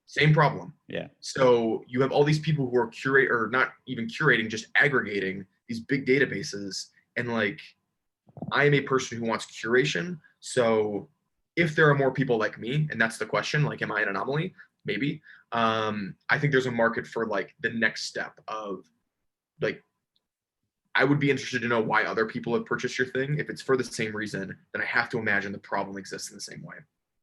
Same problem. Yeah. So you have all these people who are curate, or not even curating, just aggregating these big databases. And like, I am a person who wants curation. So if there are more people like me, and that's the question, like, am I an anomaly? Maybe. I think there's a market for like the next step of like, I would be interested to know why other people have purchased your thing. If it's for the same reason, then I have to imagine the problem exists in the same way.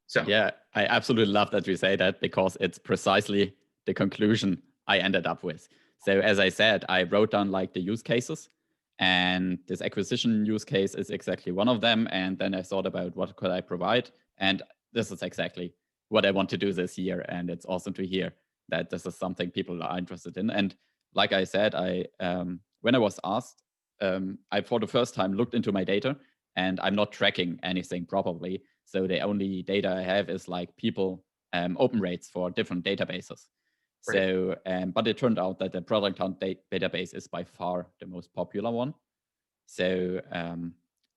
So yeah, I absolutely love that you say that, because it's precisely the conclusion I ended up with. So as I said, I wrote down like the use cases, and this acquisition use case is exactly one of them. And then I thought about what could I provide, and this is exactly what I want to do this year. And it's awesome to hear that this is something people are interested in. And like I said, I when I was asked, I for the first time looked into my data, and I'm not tracking anything properly. So the only data I have is like people open rates for different databases. Right. So, but it turned out that the product hunt database is by far the most popular one. So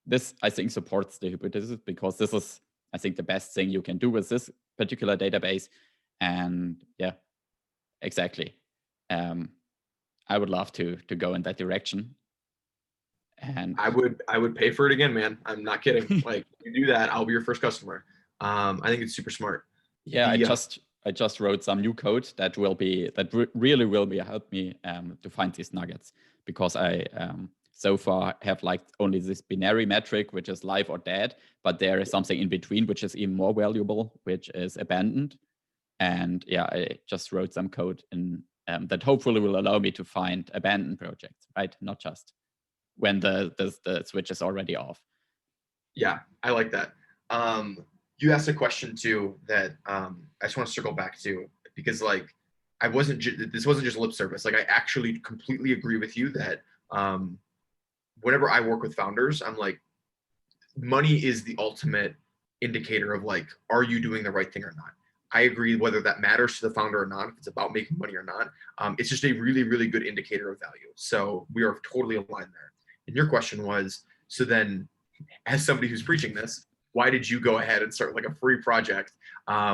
this, I think, supports the hypothesis, because this is, I think, the best thing you can do with this particular database. And yeah, exactly. I would love to go in that direction. And I would pay for it again, man. I'm not kidding. Like, you do that, I'll be your first customer. I think it's super smart. Yeah, I just wrote some new code that will be really will be help me to find these nuggets, because I so far have like only this binary metric, which is live or dead, but there is something in between which is even more valuable, which is abandoned. And yeah, I just wrote some code in that hopefully will allow me to find abandoned projects, right? Not just when the switch is already off. Yeah, I like that. You asked a question too that I just want to circle back to, because like this wasn't just lip service. Like I actually completely agree with you that whenever I work with founders, I'm like, money is the ultimate indicator of like, are you doing the right thing or not? I agree whether that matters to the founder or not, if it's about making money or not. It's just a really, really good indicator of value. So we are totally aligned there. And your question was, so then as somebody who's preaching this, why did you go ahead and start like a free project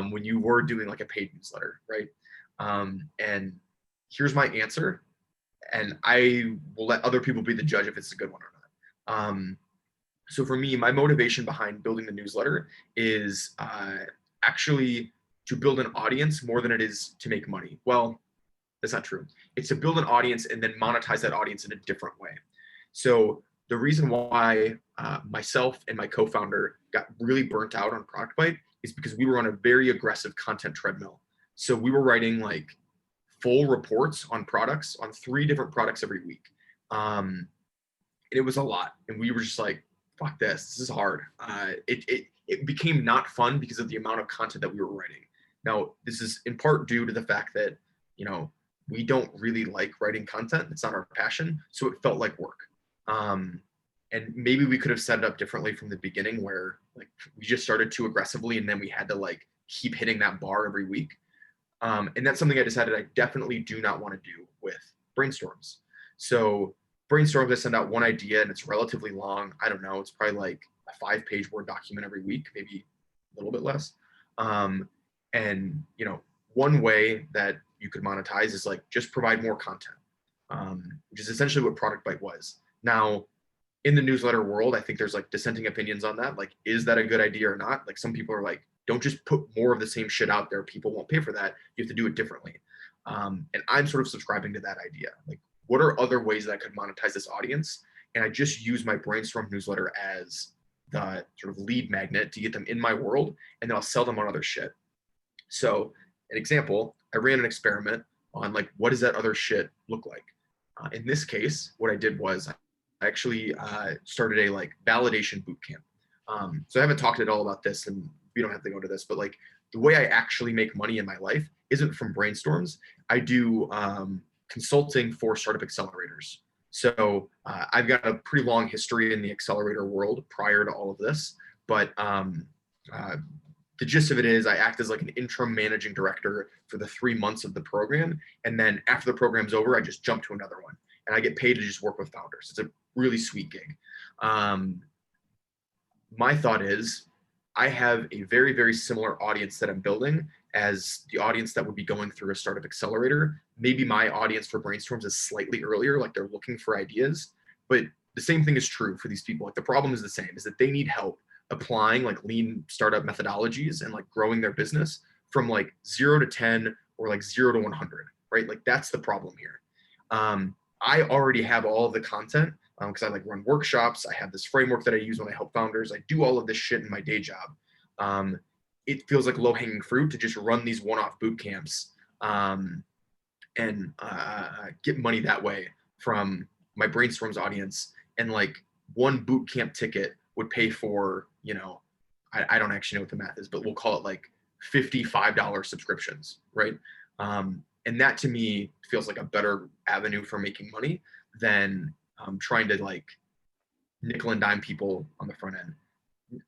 when you were doing like a paid newsletter, right? And here's my answer, and I will let other people be the judge if it's a good one or not. So for me, my motivation behind building the newsletter is actually to build an audience more than it is to make money. Well, that's not true. It's to build an audience and then monetize that audience in a different way. So the reason why myself and my co-founder got really burnt out on Product Bite is because we were on a very aggressive content treadmill. So we were writing like full reports on products, on 3 different products every week. And it was a lot. And we were just like, fuck this. This is hard. It became not fun because of the amount of content that we were writing. Now, this is in part due to the fact that, you know, we don't really like writing content. It's not our passion. So it felt like work. And maybe we could have set it up differently from the beginning, where like we just started too aggressively and then we had to like keep hitting that bar every week. And that's something I decided I definitely do not want to do with brainstorms. So brainstorms, I send out one idea and it's relatively long. I don't know. It's probably like a 5-page Word document every week, maybe a little bit less. And, you know, one way that you could monetize is like just provide more content, which is essentially what Product Bite was. Now, in the newsletter world, I think there's like dissenting opinions on that. Like, is that a good idea or not? Like some people are like, don't just put more of the same shit out there. People won't pay for that. You have to do it differently. And I'm sort of subscribing to that idea. Like, what are other ways that I could monetize this audience? And I just use my brainstorm newsletter as the sort of lead magnet to get them in my world, and then I'll sell them on other shit. So an example, I ran an experiment on like, what does that other shit look like? In this case, what I did was I actually started a like validation boot camp. So I haven't talked at all about this, and we don't have to go into this, but like the way I actually make money in my life isn't from brainstorms. I do consulting for startup accelerators. So I've got a pretty long history in the accelerator world prior to all of this, but the gist of it is I act as like an interim managing director for the 3 months of the program. And then after the program's over, I just jump to another one and I get paid to just work with founders. It's a really sweet gig. My thought is I have a very, very similar audience that I'm building as the audience that would be going through a startup accelerator. Maybe my audience for brainstorms is slightly earlier, like they're looking for ideas, but the same thing is true for these people. Like the problem is the same, is that they need help applying like lean startup methodologies and like growing their business from like 0 to 10 or like 0 to 100, right? Like that's the problem here. I already have all of the content because I like run workshops. I have this framework that I use when I help founders. I do all of this shit in my day job. It feels like low hanging fruit to just run these one-off boot camps and get money that way from my brainstorms audience. And like one boot camp ticket would pay for, you know, I don't actually know what the math is, but we'll call it like $55 subscriptions, right? And that to me feels like a better avenue for making money than trying to like nickel and dime people on the front end.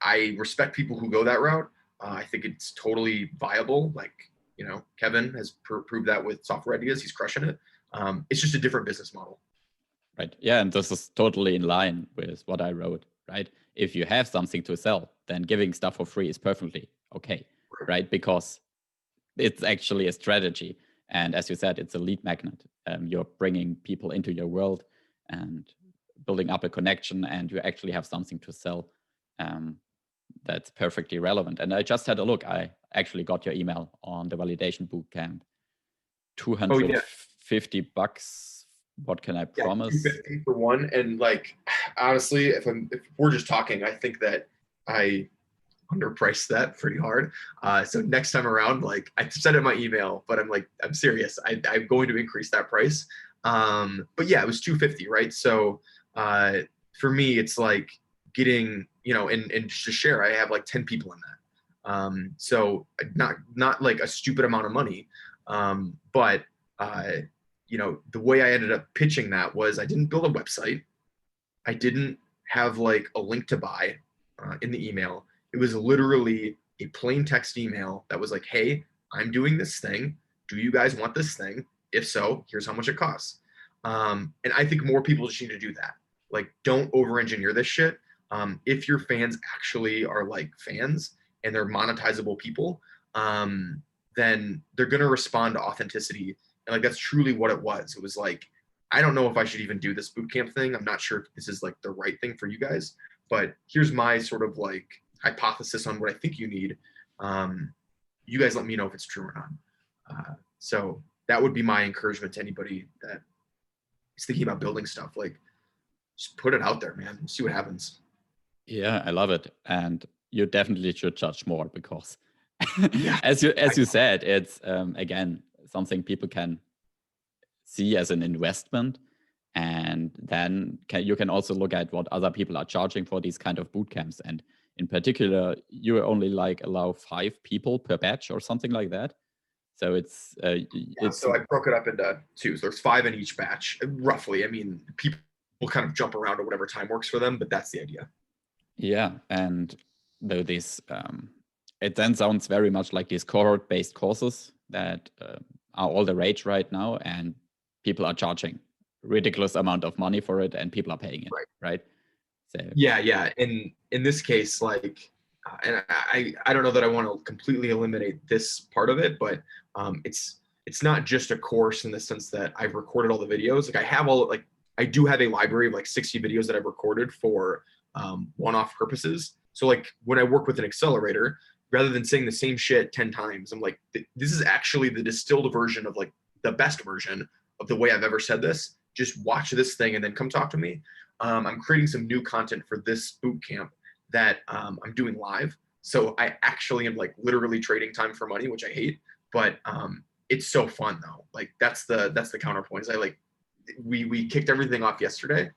I respect people who go that route. I think it's totally viable. Like, you know, Kevin has proved that with Software Ideas. He's crushing it. It's just a different business model. Right. Yeah. And this is totally in line with what I wrote, right? If you have something to sell, then giving stuff for free is perfectly okay, right? Because it's actually a strategy. And as you said, it's a lead magnet. You're bringing people into your world and building up a connection, and you actually have something to sell. That's perfectly relevant. And I just had a look. I actually got your email on the validation bootcamp. $250. What can I promise? $250 for one. And like, honestly, if we're just talking, I think that I underpriced that pretty hard. So next time around, like I said in my email, but I'm serious. I'm going to increase that price. But yeah, it was $250, right? So For me, it's like getting, and just to share, I have like 10 people in that. So not like a stupid amount of money. But the way I ended up pitching that was I didn't build a website. I didn't have like a link to buy in the email. It was literally a plain text email that was like, hey, I'm doing this thing. Do you guys want this thing? If so, here's how much it costs. And I think more people just need to do that. Like, don't over engineer this shit. If your fans actually are like fans and they're monetizable people, then they're going to respond to authenticity. And like, that's truly what it was. It was like, I don't know if I should even do this boot camp thing. I'm not sure if this is like the right thing for you guys, but here's my sort of like hypothesis on what I think you need. You guys let me know if it's true or not. So that would be my encouragement to anybody that is thinking about building stuff. Like, just put it out there, man. See what happens. Yeah, I love it. And you definitely should charge more because Yeah. as you said, it's again something people can see as an investment. And then you can also look at what other people are charging for these kind of boot camps. And in particular, you only like allow 5 people per batch or something like that. So it's So I broke it up into 2. So there's 5 in each batch, roughly. I mean, people will kind of jump around to whatever time works for them, but that's the idea. Yeah, and though this it then sounds very much like these cohort-based courses that are all the rage right now, and people are charging ridiculous amount of money for it, and people are paying it, right? So yeah. In this case, like, and I don't know that I want to completely eliminate this part of it, but it's not just a course in the sense that I've recorded all the videos. Like, I do have a library of like 60 videos that I've recorded for one-off purposes. So like when I work with an accelerator, rather than saying the same shit 10 times, I'm like, this is actually the distilled version of like the best version of the way I've ever said this. Just watch this thing and then come talk to me. I'm creating some new content for this boot camp that I'm doing live. So I actually am like literally trading time for money, which I hate, but it's so fun though. Like that's the counterpoint. Is I like we kicked everything off yesterday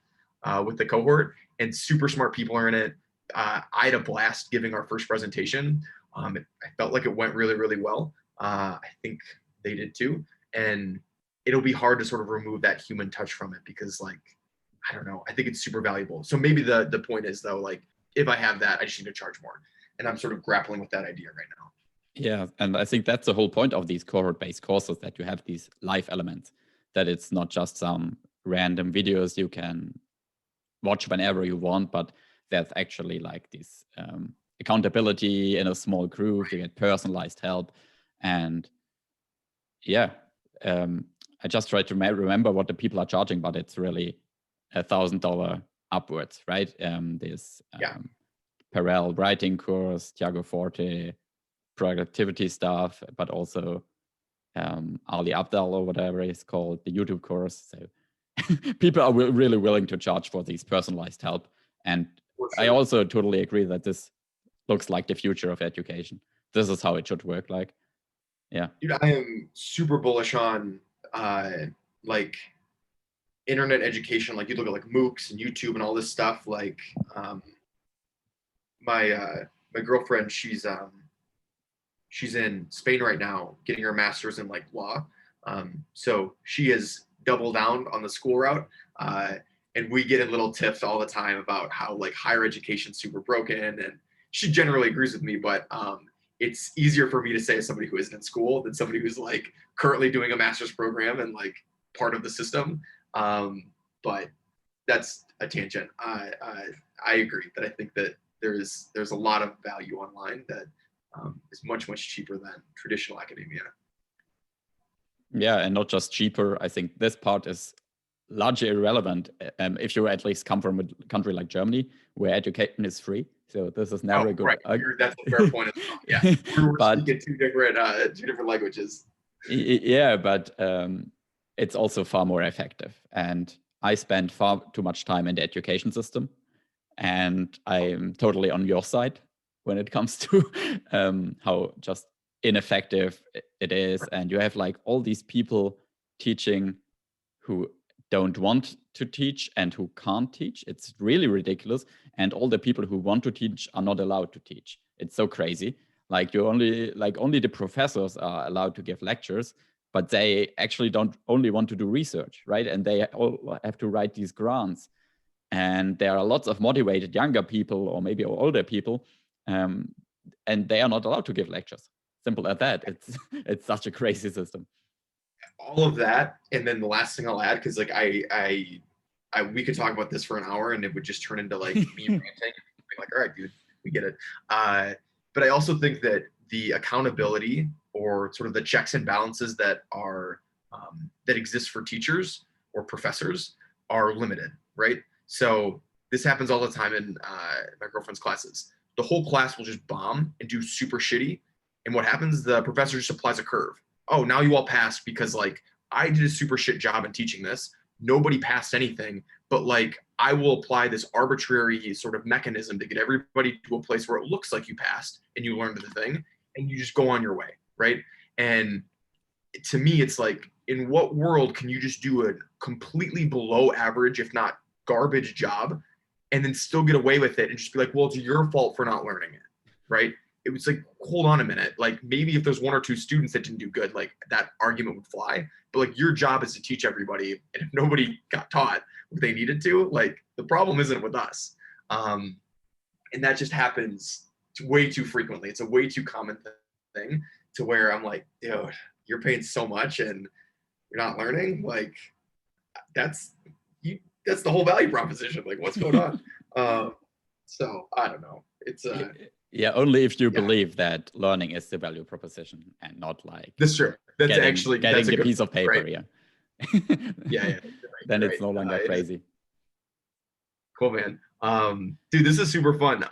with the cohort, and super smart people are in it. I had a blast giving our first presentation. I felt like it went really, really well. I think they did too. And it'll be hard to sort of remove that human touch from it because, like, I don't know. I think it's super valuable. So maybe the point is though, like, if I have that, I just need to charge more. And I'm sort of grappling with that idea right now. yeah, and I think that's the whole point of these cohort-based courses, that you have these live elements, that it's not just some random videos you can watch whenever you want, but there's actually like this accountability in a small group. You get personalized help, and yeah, I just try to remember what the people are charging, but it's really $1,000 upwards, right? This Perel writing course, Tiago Forte productivity stuff, but also Ali Abdal or whatever it's called, the YouTube course. So people are really willing to charge for these personalized help. And Sure. I also totally agree that this looks like the future of education. This is how it should work. Like, yeah. Dude, I am super bullish on like internet education. Like, you look at like MOOCs and YouTube and all this stuff. Like, my girlfriend, she's in Spain right now getting her master's in like law. So she has doubled down on the school route. And we get in little tips all the time about how like higher education's super broken. And she generally agrees with me, but it's easier for me to say as somebody who isn't in school than somebody who's like currently doing a master's program and like part of the system. But that's a tangent. I agree that I think that there's a lot of value online that is much, much cheaper than traditional academia. Yeah, and not just cheaper. I think this part is largely irrelevant if you at least come from a country like Germany, where education is free. So this is never a good. Right. That's a fair point as well. Yeah, we're speaking two different languages. Yeah, but it's also far more effective. And I spend far too much time in the education system, and I'm totally on your side when it comes to how just ineffective it is. And you have like all these people teaching who don't want to teach and who can't teach. It's really ridiculous. And all the people who want to teach are not allowed to teach. It's so crazy. Like only the professors are allowed to give lectures, but they actually don't only want to do research, right? And they all have to write these grants. And there are lots of motivated younger people or maybe older people, and they are not allowed to give lectures. Simple as that. It's such a crazy system. All of that, and then the last thing I'll add, because like we could talk about this for an hour and it would just turn into like me ranting. Like, all right, dude, we get it. But I also think that the accountability or sort of the checks and balances that are that exist for teachers or professors are limited, right? So this happens all the time in my girlfriend's classes. The whole class will just bomb and do super shitty. And what happens? The professor just applies a curve. Oh, now you all passed because like I did a super shit job in teaching this. Nobody passed anything, but like I will apply this arbitrary sort of mechanism to get everybody to a place where it looks like you passed and you learned the thing and you just go on your way, right? And to me, it's like, in what world can you just do a completely below average, if not garbage job, and then still get away with it and just be like, well, it's your fault for not learning it, right? It was like, hold on a minute. Like maybe if there's one or two students that didn't do good, like that argument would fly. But like your job is to teach everybody. And if nobody got taught what they needed to, like the problem isn't with us. And that just happens way too frequently. It's a way too common thing to where I'm like, dude, you're paying so much and you're not learning. Like that's the whole value proposition. Like what's going on? So I don't know. It's yeah, only if you believe that learning is the value proposition and not like that's true. That's getting the piece of paper. Right? Yeah. Yeah. Then it's no longer crazy. Cool, man. Dude, this is super fun.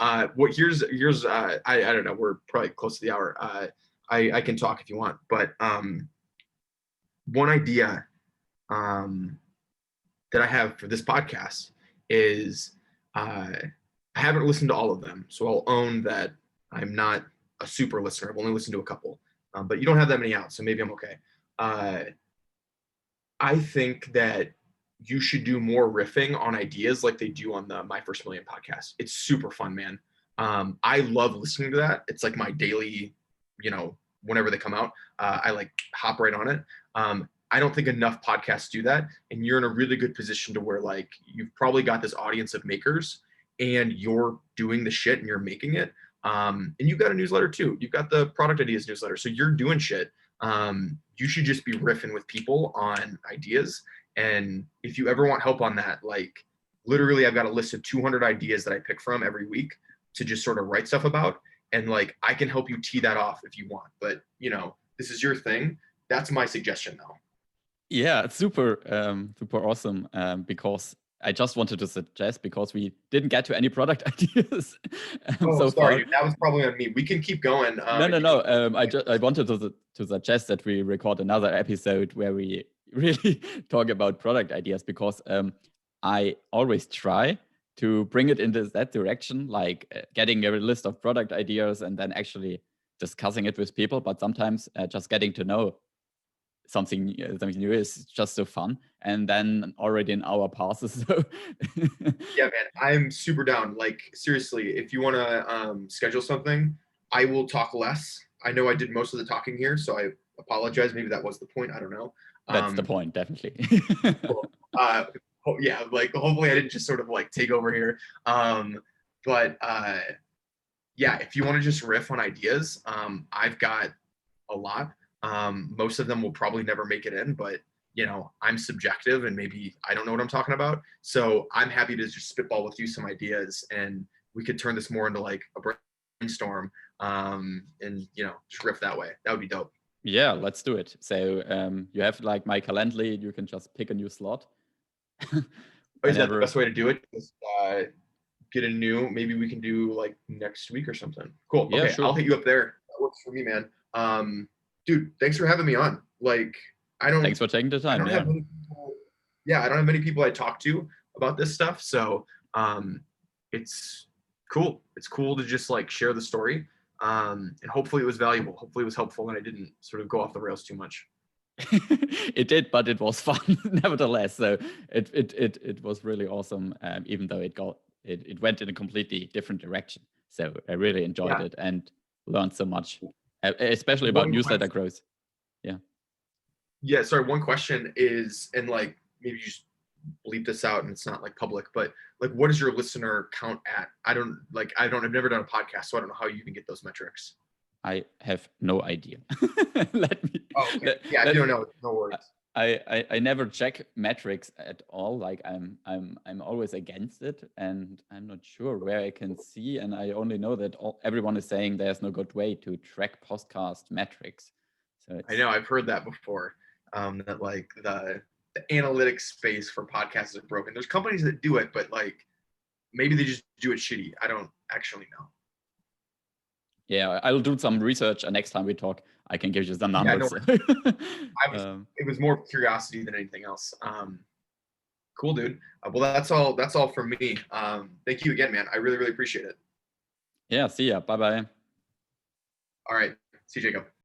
Here's I don't know. We're probably close to the hour. I can talk if you want, but one idea that I have for this podcast is I haven't listened to all of them, so I'll own that I'm not a super listener. I've only listened to a couple, but you don't have that many out, so maybe I'm okay. I think that you should do more riffing on ideas like they do on the My First Million podcast. It's super fun, man. I love listening to that. It's like my daily, whenever they come out, I like hop right on it. I don't think enough podcasts do that. And you're in a really good position to where like you've probably got this audience of makers and you're doing the shit and you're making it. And you've got a newsletter too. You've got the product ideas newsletter. So you're doing shit. You should just be riffing with people on ideas. And if you ever want help on that, like literally I've got a list of 200 ideas that I pick from every week to just sort of write stuff about. And like, I can help you tee that off if you want, but this is your thing. That's my suggestion though. Yeah, it's super awesome. Because I just wanted to suggest, because we didn't get to any product ideas. So sorry, dude, that was probably on me. We can keep going. No. I wanted to suggest that we record another episode where we really talk about product ideas, because I always try to bring it into that direction, like getting a list of product ideas and then actually discussing it with people. But sometimes just getting to know something new is just so fun, and then already an hour passes. So yeah, man, I'm super down. Like seriously, if you want to schedule something, I will talk less. I know I did most of the talking here, so I apologize. Maybe that was the point. I don't know. That's the point, definitely. Cool. Yeah, like hopefully I didn't just sort of like take over here. But yeah, if you want to just riff on ideas, I've got a lot. Most of them will probably never make it in, but I'm subjective and maybe I don't know what I'm talking about. So I'm happy to just spitball with you some ideas and we could turn this more into like a brainstorm and just riff that way. That would be dope. Yeah, let's do it. So you have like my Calendly, you can just pick a new slot. Is that the best way to do it? Just, get a new, maybe we can do like next week or something. Cool. Yeah, okay, sure. I'll hit you up there. That works for me, man. Dude, thanks for having me on. Like, Thanks for taking the time. I don't have many people I talk to about this stuff. So it's cool. It's cool to just like share the story. And hopefully it was valuable. Hopefully it was helpful and I didn't sort of go off the rails too much. It did, but it was fun nevertheless. So it was really awesome, even though it went in a completely different direction. So I really enjoyed Yeah. it and learned so much, especially about One newsletter question, growth. Yeah. yeah, sorry. One question is, and like maybe you just bleep this out and it's not like public, but like, what is your listener count at? I've never done a podcast, so I don't know how you even get those metrics. I have no idea. Let me. Oh, okay. Yeah, if you don't know, no worries. I never check metrics at all. Like I'm always against it, and I'm not sure where I can see. And I only know that everyone is saying there's no good way to track podcast metrics. So I it's know I've heard that before. That like the analytics space for podcasts is broken. There's companies that do it, but like maybe they just do it shitty. I don't actually know. yeah. I'll do some research, and next time we talk, I can give you some Yeah, no numbers. worries. um, It was more curiosity than anything else. Cool, dude. Well, that's all from me. Thank you again, man. I really, really appreciate it. yeah. See ya. Bye bye. All right. See you, Jacob.